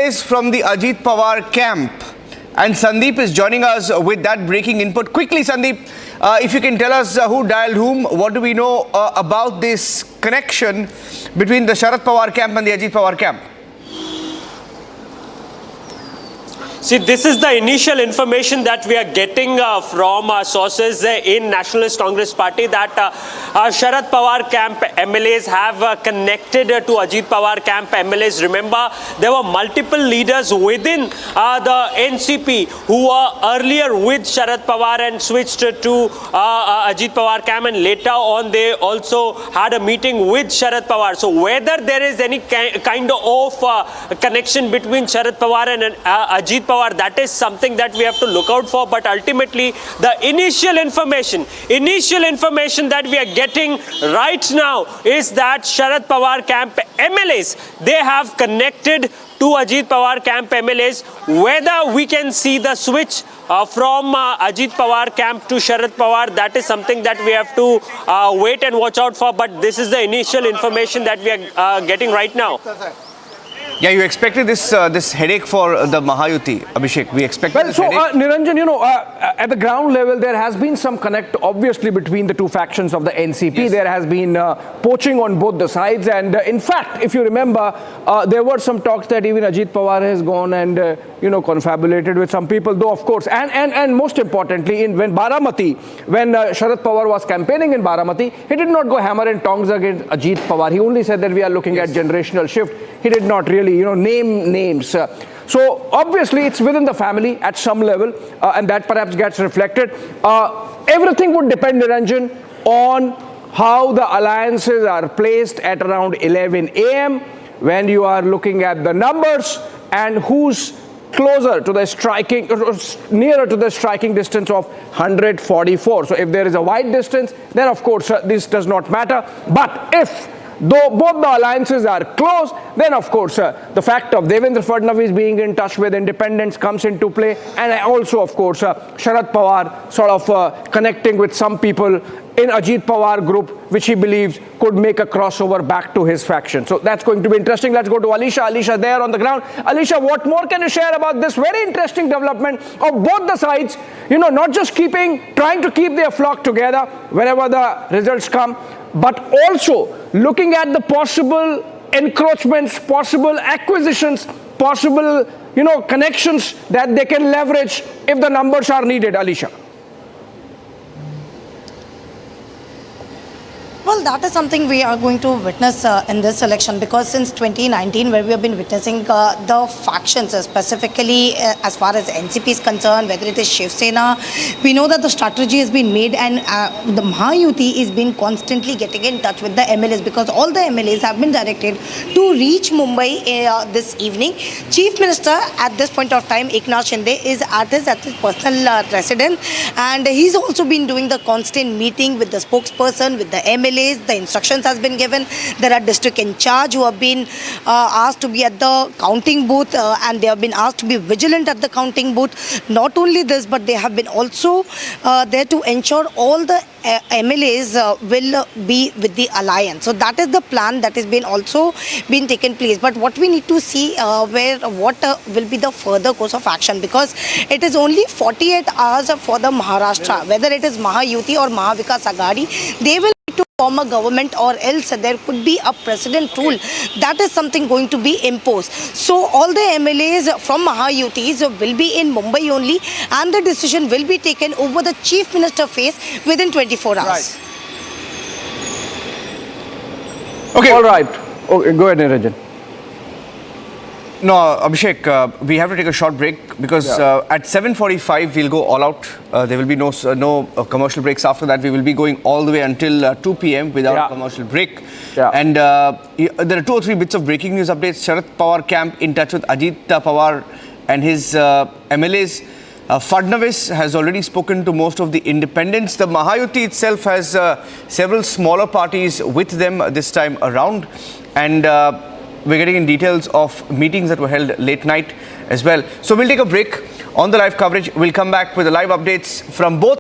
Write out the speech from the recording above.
Is from the Ajit Pawar camp, and Sandeep is joining us with that breaking input. Quickly, Sandeep, if you can tell us who dialed whom, what do we know about this connection between the Sharad Pawar camp and the Ajit Pawar camp? See, this is the initial information that we are getting from sources in Nationalist Congress Party that Sharad Pawar camp MLAs have connected to Ajit Pawar camp MLAs. Remember, there were multiple leaders within the NCP who were earlier with Sharad Pawar and switched to Ajit Pawar camp, and later on they also had a meeting with Sharad Pawar. So whether there is any kind of connection between Sharad Pawar and Ajit Pawar, that is something that we have to look out for. But ultimately, the initial information that we are getting right now is that Sharad Pawar camp MLAs, they have connected to Ajit Pawar camp MLAs. Whether we can see the switch from Ajit Pawar camp to Sharad Pawar, that is something that we have to wait and watch out for. But this is the initial information that we are getting right now. Yeah, you expected this headache for the Mahayuti, Abhishek. We expected this headache. Niranjan, you know, at the ground level, there has been some connect, obviously, between the two factions of the NCP. Yes. There has been poaching on both the sides. And in fact, if you remember, there were some talks that even Ajit Pawar has gone and, confabulated with some people, though, of course. And most importantly, when Sharad Pawar was campaigning in Baramati, he did not go hammer and tongs against Ajit Pawar. He only said that we are looking at generational shift. He did not really, name names. So obviously it's within the family at some level, and that perhaps gets reflected. Everything would depend, Niranjan, on how the alliances are placed at around 11 a.m. when you are looking at the numbers and who's closer to the striking, nearer to the striking distance of 144. So if there is a wide distance, then of course this does not matter. But if though both the alliances are close, then of course the fact of Devendra Fadnavis being in touch with independents comes into play, and also of course Sharad Pawar sort of connecting with some people in Ajit Pawar group, which he believes could make a crossover back to his faction. So that's going to be interesting. Let's go to Alisha. Alisha there on the ground. Alisha, what more can you share about this very interesting development of both the sides, not just trying to keep their flock together whenever the results come, but also looking at the possible encroachments, possible acquisitions, possible, connections that they can leverage if the numbers are needed, Alisha? Well, that is something we are going to witness in this election, because since 2019, where we have been witnessing the factions, specifically as far as NCP is concerned, whether it is Shiv Sena, we know that the strategy has been made, and the Mahayuti is been constantly getting in touch with the MLAs, because all the MLAs have been directed to reach Mumbai this evening. Chief Minister at this point of time, Eknath Shinde, is at his personal residence, and he's also been doing the constant meeting with the spokesperson, with the MLA. The instructions has been given. There are district in charge who have been asked to be at the counting booth, and they have been asked to be vigilant at the counting booth. Not only this, but they have been also there to ensure all the MLAs will be with the alliance. So that is the plan that has been also been taken place. But what we need to see what will be the further course of action, because it is only 48 hours for the Maharashtra, whether it is Mahayuti or Mahavikas Aghadi, they will to form a government, or else there could be a precedent rule. That is something going to be imposed. So all the MLAs from Mahayutis will be in Mumbai only, and the decision will be taken over the Chief Minister face within 24 hours. Right. Okay. All right. Okay, go ahead, Niranjan. No, Abhishek, we have to take a short break, because at 7:45 we'll go all out. There will be no commercial breaks after that. We will be going all the way until 2 p.m. without a commercial break. Yeah. And there are 2 or 3 bits of breaking news updates. Sharad Pawar camp in touch with Ajit Pawar and his MLAs. Fadnavis has already spoken to most of the independents. The Mahayuti itself has several smaller parties with them this time around. And we're getting in details of meetings that were held late night as well. So we'll take a break on the live coverage. We'll come back with the live updates from both